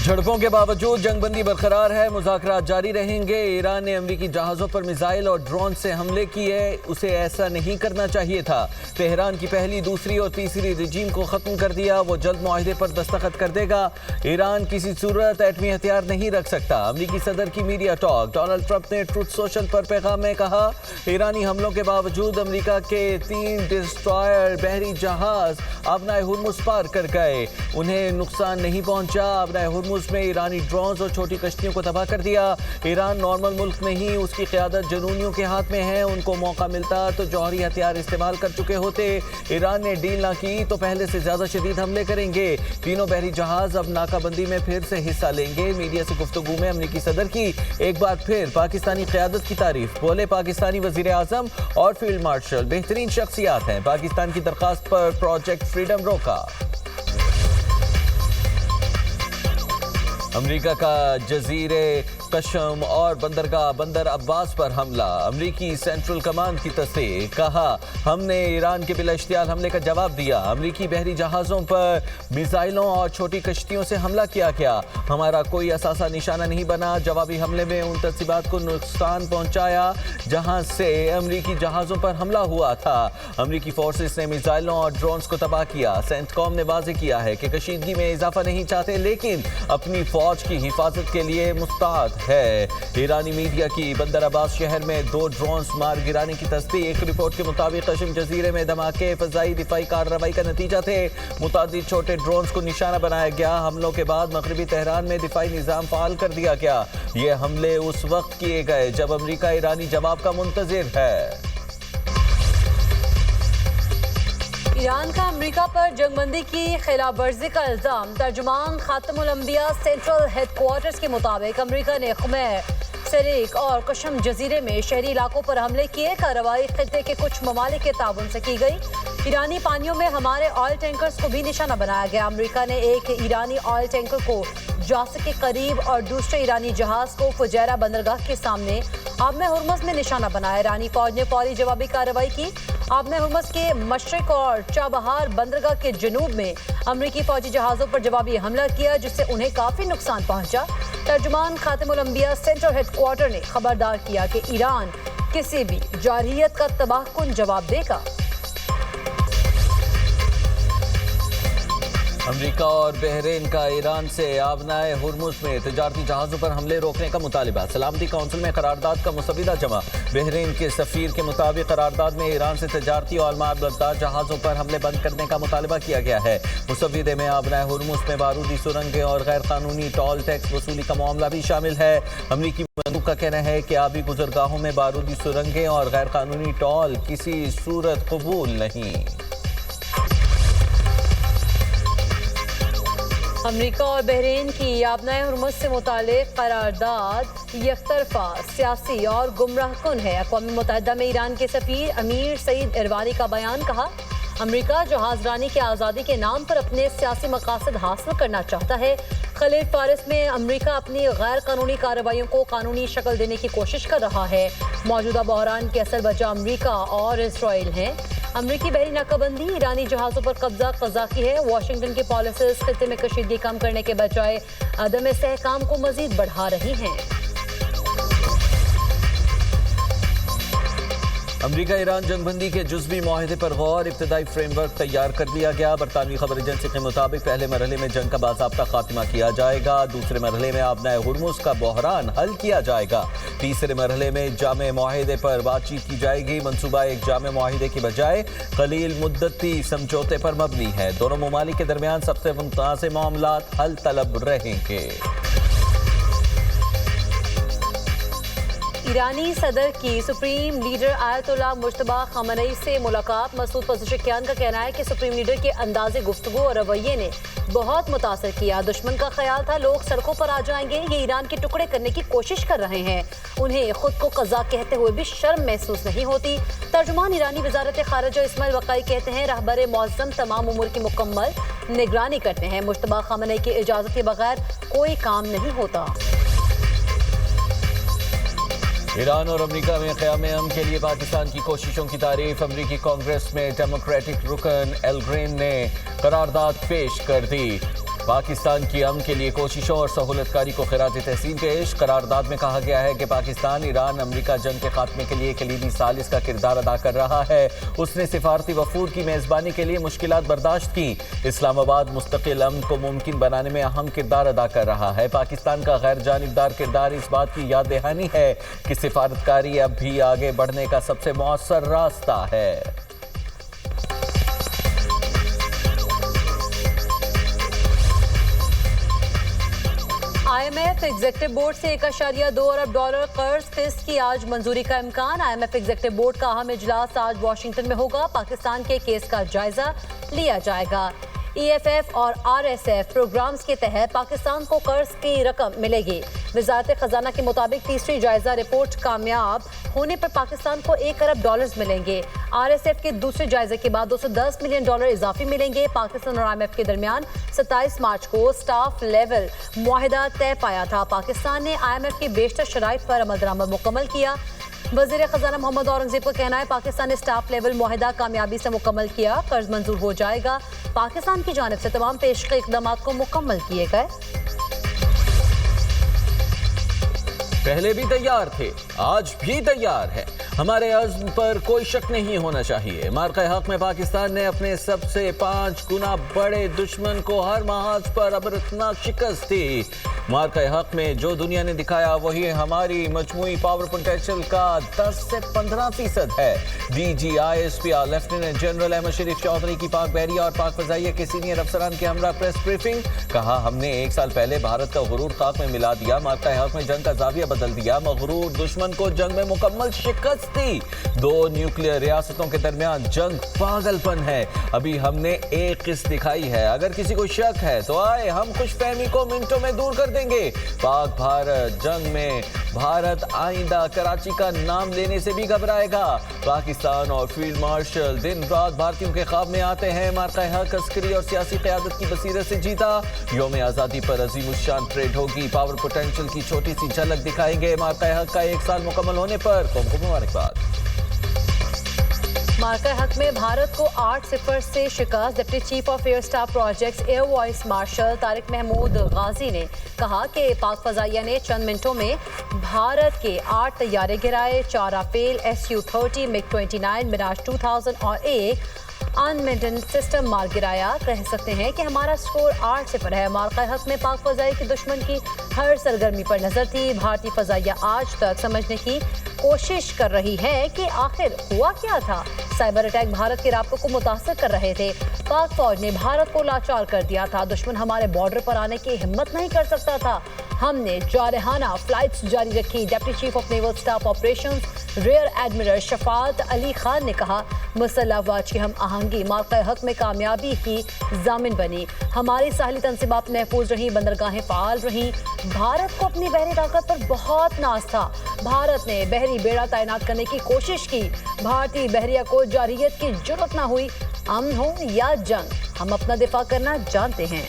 झड़पों के बावजूद जंग बंदी बरकरार है, मुज़ाकरात जारी रहेंगे। ईरान ने अमरीकी जहाज़ों पर मिसाइल और ड्रोन से हमले किए, उसे ऐसा नहीं करना चाहिए था। तेहरान की पहली, दूसरी और तीसरी रजीम को ख़त्म कर दिया, वो जल्द मुआहदे पर दस्तखत कर देगा। ईरान किसी सूरत एटमी हथियार नहीं रख सकता। अमरीकी सदर की मीडिया टॉक। डोनाल्ड ट्रंप ने ट्रुथ सोशल पर पैगाम में कहा, ईरानी हमलों के बावजूद अमरीका के 3 डिस्ट्रॉयर बहरी जहाज़ आबनाए हुर्मुज़ पार कर गए, उन्हें नुकसान नहीं पहुंचा। आबनाए हुर्मुज़ में ईरानी ड्रोन्स और छोटी कश्तियों को तबाह कर दिया। ईरान नॉर्मल मुल्क नहीं, उसकी क़यादत जनूनियों के हाथ में है। उनको मौका मिलता तो जौहरी हथियार इस्तेमाल कर चुके होते। ईरान ने डील ना की तो पहले से ज़्यादा शदीद हमले करेंगे। तीनों बहरी जहाज़ अब नाकाबंदी में फिर से हिस्सा लेंगे। मीडिया से गुफ्तगू में अमरीकी सदर की एक बार फिर पाकिस्तानी क़यादत की तारीफ। बोले, पाकिस्तानी वज़ीर आज़म और फील्ड मार्शल बेहतरीन शख्सियात हैं। पाकिस्तान की दरख्वास्त पर प्रोजेक्ट फ्रीडम रोका। अमरीका का जजीरे कशम और बंदरगाह बंदर अब्बास पर हमला। अमरीकी सेंट्रल कमांड की तस्दीक। कहा, हमने ईरान के बिलाइश्तियाल हमले का जवाब दिया। अमरीकी बहरी जहाज़ों पर मिसाइलों और छोटी कश्तियों से हमला किया गया। हमारा कोई असासा निशाना नहीं बना। जवाबी हमले में उन तस्सीबात को नुकसान पहुंचाया जहां से अमरीकी जहाज़ों पर हमला हुआ था। अमरीकी फोर्सेस ने मिसाइलों और ड्रोन्स को तबाह किया। सेंटकॉम ने वाज़ेह किया है कि कशीदगी में इजाफा नहीं चाहते, लेकिन अपनी फौज की हिफाजत के लिए मुस्तैद है। ईरानी मीडिया की बंदर अब्बास शहर में 2 ड्रोन्स मार गिराने की तस्दीक। रिपोर्ट के मुताबिक कशम जजीरे में धमाके फजाई दिफाई कार्रवाई का नतीजा थे। मुतादिद छोटे ड्रोन्स को निशाना बनाया गया। हमलों के बाद मगरबी तेहरान में दिफाई निज़ाम फ़ाल कर दिया गया। ये हमले उस वक्त किए गए जब अमरीका ईरानी जवाब का मुंतज़िर है। ईरान का अमरीका पर जंगबंदी की खिलाफ वर्जी का इल्ज़ाम। तर्जुमान खातमुल अंबिया सेंट्रल हेडक्वार्टर्स के मुताबिक अमरीका ने ख़ुमैर, सरीक और कशम जजीरे में शहरी इलाकों पर हमले किए। कार्रवाई खित्ते के कुछ ममालिक के ताउन से की गई। ईरानी पानियों में हमारे ऑयल टैंकर्स को भी निशाना बनाया गया। अमरीका ने एक ईरानी ऑयल टैंकर को जासिक के करीब और दूसरे ईरानी जहाज़ को फुजैरा बंदरगाह के सामने आबने हुर्मुज़ में निशाना बनाया। ईरानी फौज ने फौरी जवाबी कार्रवाई की। आबने हुर्मुज़ के मशरिक और चाबहार बंदरगाह के जनूब में अमरीकी फौजी जहाज़ों पर जवाबी हमला किया, जिससे उन्हें काफ़ी नुकसान पहुंचा। तर्जुमान खातिमुल अंबिया सेंट्रल हेडक्वार्टर ने खबरदार किया कि ईरान किसी भी जारहियत का तबाहकुन जवाब देगा। अमरीका और बहरीन का ईरान से आबनाए हुर्मुज़ में तजारती जहाज़ों पर हमले रोकने का मुतालिबा। सलामती कौंसिल में करारदाद का मुसविदा जमा। बहरीन के सफ़ीर के मुताबिक करारदाद में ईरान से तजारती और मालबरदार जहाज़ों पर हमले बंद करने का मुतालिबा किया गया है। मुसविदे में आबनाए हुर्मुज़ में बारूदी सुरंगें और गैर कानूनी टोल टैक्स वसूली का मामला भी शामिल है। अमरीकी मंदूक का कहना है कि आबी गुजरगाहों में बारूदी सुरंगें और गैर कानूनी टोल किसी सूरत कबूल नहीं। अमरीका और बहरीन की आबनाए हुर्मुज़ से मुतालिक करारदाद यकतरफा, सियासी और गुमराहकुन है। अक़वाम मुत्तहिदा में ईरान के सफ़ीर अमीर सईद इरवानी का बयान। कहा, अमरीका जहाज़रानी की आज़ादी के नाम पर अपने सियासी मकासद हासिल करना चाहता है। खलीज फारिस में अमरीका अपनी गैर कानूनी कार्रवाइयों को कानूनी शक्ल देने की कोशिश कर रहा है। मौजूदा बहरान की असल वजह अमरीका और इसराइल हैं। अमरीकी बहरी नाकाबंदी ईरानी जहाज़ों पर कब्जा कज़ाकी है। वाशिंगटन की पॉलिसीज़ खित्ते में कशीदगी कम करने के बजाय अदम इस्तेहकाम को मज़ीद बढ़ा रही हैं। अमरीका ईरान जंगबंदी के जुज़वी मुआहदे पर गौर। इब्तदाई फ्रेमवर्क तैयार कर लिया गया। बरतानवी खबर एजेंसी के मुताबिक पहले मरहले में जंग का बाज़ाब्ता खात्मा किया जाएगा। दूसरे मरहले में आबनाए हुर्मुज़ का बहरान हल किया जाएगा। तीसरे मरहले में जामे मुआहदे पर बातचीत की जाएगी। मनसूबा एक जामे मुआहदे की बजाय कलील मुद्दती समझौते पर मबनी है। दोनों ममालिक के दरमियान सबसे मुतनाज़ मामलात हल तलब रहेंगे। ईरानी सदर की सुप्रीम लीडर आयतुल्लाह मुज्तबा खamenei से मुलाकात। मसूद पज़ेश्कियान का कहना है कि सुप्रीम लीडर के अंदाज़े गुफ्तगू और रवैये ने बहुत मुतासर किया। दुश्मन का ख्याल था लोग सड़कों पर आ जाएंगे, ये ईरान के टुकड़े करने की कोशिश कर रहे हैं। उन्हें खुद को कज़ा कहते हुए भी शर्म महसूस नहीं होती। तर्जुमान ईरानी वज़ारत ख़ारिजा इस्माइल वक़ाई कहते हैं, रहबर मौज़्ज़म तमाम उमूर की मुकम्मल निगरानी करते हैं। मुज्तबा खamenei की इजाज़त के बगैर कोई काम नहीं होता। ईरान और अमरीका में क़याम के लिए पाकिस्तान की कोशिशों की तारीफ। अमरीकी कांग्रेस में डेमोक्रेटिक रुकन एल ग्रेन ने करारदाद पेश कर दी। पाकिस्तान की अमन के लिए कोशिशों और सहूलतकारी को खिराज तहसीन पेश। करारदाद में कहा गया है कि पाकिस्तान ईरान अमरीका जंग के खात्मे के लिए कलीदी सालिस का किरदार अदा कर रहा है। उसने सिफारती वफूद की मेज़बानी के लिए मुश्किलात बर्दाश्त की। इस्लामाबाद मुस्तकिल अमन को मुमकिन बनाने में अहम किरदार अदा कर रहा है। पाकिस्तान का गैर जानिबदार किरदार इस बात की याद दहानी है कि सिफारतकारी अब भी आगे बढ़ने का सबसे मौसर रास्ता है। IMF एग्जेक्टिव बोर्ड से $1.2 अरब कर्ज किस्त की आज मंजूरी का इम्कान। IMF एग्जेक्टिव बोर्ड का अहम इजलास आज वाशिंगटन में होगा। पाकिस्तान के केस का जायजा लिया जाएगा। EFF और RSF प्रोग्राम्स के तहत पाकिस्तान को कर्ज की रकम मिलेगी। वजारत खजाना के मुताबिक तीसरी जायजा रिपोर्ट कामयाब होने पर पाकिस्तान को $1 अरब मिलेंगे। RSF के दूसरे जायजे के बाद $210 मिलियन इजाफी मिलेंगे। पाकिस्तान और IMF के दरमियान 27 मार्च को स्टाफ लेवल मुआहिदा तय पाया था। पाकिस्तान ने IMF की बेशतर शराइत पर अमल दरामद मुकम्मल किया। वज़ीर ख़ज़ाना मोहम्मद औरंगज़ेब का कहना है पाकिस्तान ने स्टाफ लेवल मुआहिदा कामयाबी से मुकम्मल किया, कर्ज मंजूर हो जाएगा। पाकिस्तान की जानिब से तमाम पेशगी इक़दामात को मुकम्मल किए गए। पहले भी तैयार थे, आज भी तैयार है। हमारे अज़्म पर कोई शक नहीं होना चाहिए। मार्का हक में पाकिस्तान ने अपने सबसे 5 गुना बड़े दुश्मन को हर महाज पर अबरतनाक शिकस्त दी। मार्का हक में जो दुनिया ने दिखाया वही हमारी मजमूई पावर पोटेंशियल का 10 से 15% है। DGISPR लेफ्टिनेंट जनरल अहमद शरीफ चौधरी की पाक बहरिया और पाक फजाइया के सीनियर अफसरान के हमरा प्रेस ब्रीफिंग। कहा हमने 1 साल पहले भारत का गुरूर खाक में मिला दिया, मार्का हक में जंग का जाविया बदल दिया, मगरूर दुश्मन को जंग में मुकम्मल शिकस्त दी। 2 न्यूक्लियर रियासतों के दरमियान जंग पागलपन है। अभी हमने एक किस्त दिखाई है। अगर किसी को शक है तो आए, हम खुशफहमी को मिनटों में दूर कर देंगे। पाक भारत जंग में भारत आइंदा कराची का नाम लेने से भी घबराएगा। पाकिस्तान और फील्ड मार्शल दिन रात भारतीयों के ख्वाब में आते हैं। मार्का हक अस्करी और सियासी क़यादत की बसीरत से जीता। यौम आज़ादी पर अज़ीमुश्शान परेड होगी। पावर पोटेंशियल की छोटी सी झलक दिखाएंगे। मार्का हक का 1 साल मुकम्मल होने पर कौम को मुबारकबाद। मार्का हक में भारत को 8-0 से शिकस्त। Deputy chief of air staff projects air vice marshal Tariq Mahmood Ghazi ने कहा कि पाक फजाइया ने चंद मिनटों में भारत के 8 तैयारे गिराए, 4 राफेल Su-30 MiG-29 मिराज 2000 और एक अनमेंटेन सिस्टम मार गिराया। कह सकते हैं कि हमारा स्कोर 8-0 है। मार्का हक में पाक फजाई के दुश्मन की हर सरगर्मी पर नजर थी। भारतीय फजाइया आज तक समझने की कोशिश कर रही है कि आखिर हुआ क्या था। साइबर अटैक भारत के राब्तों को मुतासर कर रहे थे। पाक फौज ने भारत को लाचार कर दिया था। दुश्मन हमारे बॉर्डर पर आने की हिम्मत नहीं कर सकता था। हमने जारहाना फ्लाइट्स जारी रखी। Deputy chief of naval staff operations rear admiral Shafaat Ali Khan ने कहा मुसल्लह अफवाज की हम आहंगी मार्का हक में कामयाबी की जामिन बनी। हमारी साहली तंसीबात महफूज रही, बंदरगाहें फाल रहीं। भारत को अपनी बहरी ताकत पर बहुत नाज था। भारत ने बहरी बेड़ा तैनात करने की कोशिश की। भारतीय बहरिया को जारियत की जरूरत ना हुई। अमन हो या जंग, हम अपना दिफा करना जानते हैं।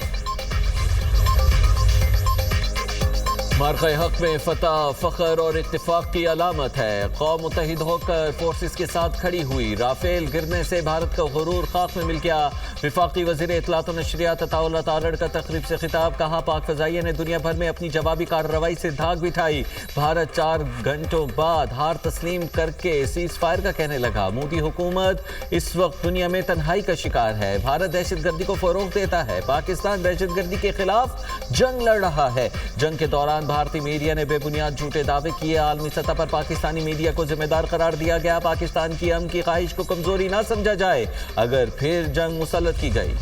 मार्का हक में फतह फख्र और इत्तिफाक की अलामत है। कौम मुत्तहिद होकर फोर्सेस के साथ खड़ी हुई। राफेल गिरने से भारत का गुरूर खाक में मिल गया। वफाकी वज़ीर इत्तलात और नशरियात अताउल्लाह तारड़ का तकरीब से खिताब। कहा पाक फजाइया ने दुनिया भर में अपनी जवाबी कार्रवाई से धाक बिठाई। भारत 4 घंटों बाद हार तस्लीम करके सीज फायर का कहने लगा। मोदी हुकूमत इस वक्त दुनिया में तन्हाई का शिकार है। भारत दहशतगर्दी को फरोग देता है। पाकिस्तान दहशतगर्दी के खिलाफ जंग लड़ रहा है। जंग के दौरान भारतीय मीडिया ने बेबुनियाद झूठे दावे किए। आलमी सतह पर पाकिस्तानी मीडिया को जिम्मेदार करार दिया गया। पाकिस्तान की अमन की ख्वाहिश को कमजोरी ना समझा जाए। अगर फिर जंग मुसल्लत की गई